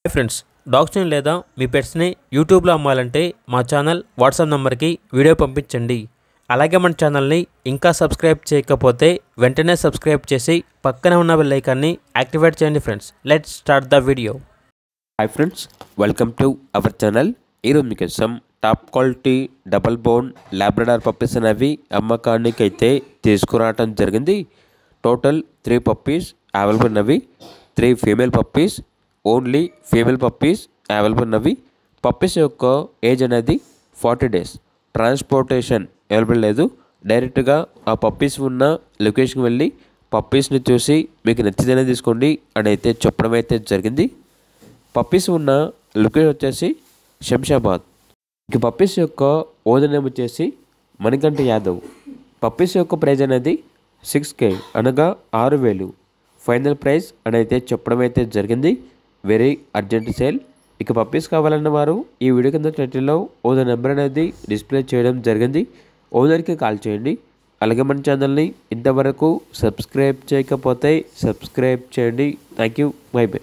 Hi friends, డాగ్స్ని లేదా మీ పెట్స్ని యూట్యూబ్లో అమ్మాలంటే మా ఛానల్ వాట్సాప్ నెంబర్కి వీడియో పంపించండి. అలాగే మన ఛానల్ని ఇంకా సబ్స్క్రైబ్ చేయకపోతే వెంటనే సబ్స్క్రైబ్ చేసి పక్కనే ఉన్న బెల్ ఐకాన్ని యాక్టివేట్ చేయండి. Friends, let's start the video. Hi friends, welcome to our channel. ఈరోజు మీకోసం top quality double bone Labrador puppies అనేవి అమ్మకానికి అయితే తీసుకురావడం జరిగింది. టోటల్ 3 పప్పీస్ అవైలబుల్ ఉన్నవి. 3 female puppies, only female puppies available ఉన్నవి. పప్పీస్ యొక్క ఏజ్ అనేది 40 days. ట్రాన్స్పోర్టేషన్ అవైలబుల్ లేదు. డైరెక్ట్గా ఆ పప్పీస్ ఉన్న లొకేషన్కి వెళ్ళి పప్పీస్ని చూసి మీకు నచ్చితేనే తీసుకోండి అని అయితే చెప్పడం అయితే జరిగింది. పప్పీస్ ఉన్న లొకేషన్ వచ్చేసి శంషాబాద్. ఇక పప్పీస్ యొక్క ఓనర్ నేమ్ వచ్చేసి మణికంఠ యాదవ్. పప్పీస్ యొక్క ప్రైజ్ అనేది 6K అనగా 6,000 ఫైనల్ ప్రైస్ అని అయితే చెప్పడం అయితే జరిగింది. Very urgent sale. ఇక పప్పీస్ కావాలన్న వారు ఈ వీడియో కింద టైటిల్లో ఓనర్ నెంబర్ అనేది డిస్ప్లే చేయడం జరిగింది. ఓనర్కి కాల్ చేయండి. అలాగే మన ఛానల్ని ఇంతవరకు సబ్స్క్రైబ్ చేయకపోతే సబ్స్క్రైబ్ చేయండి. Thank you. By by.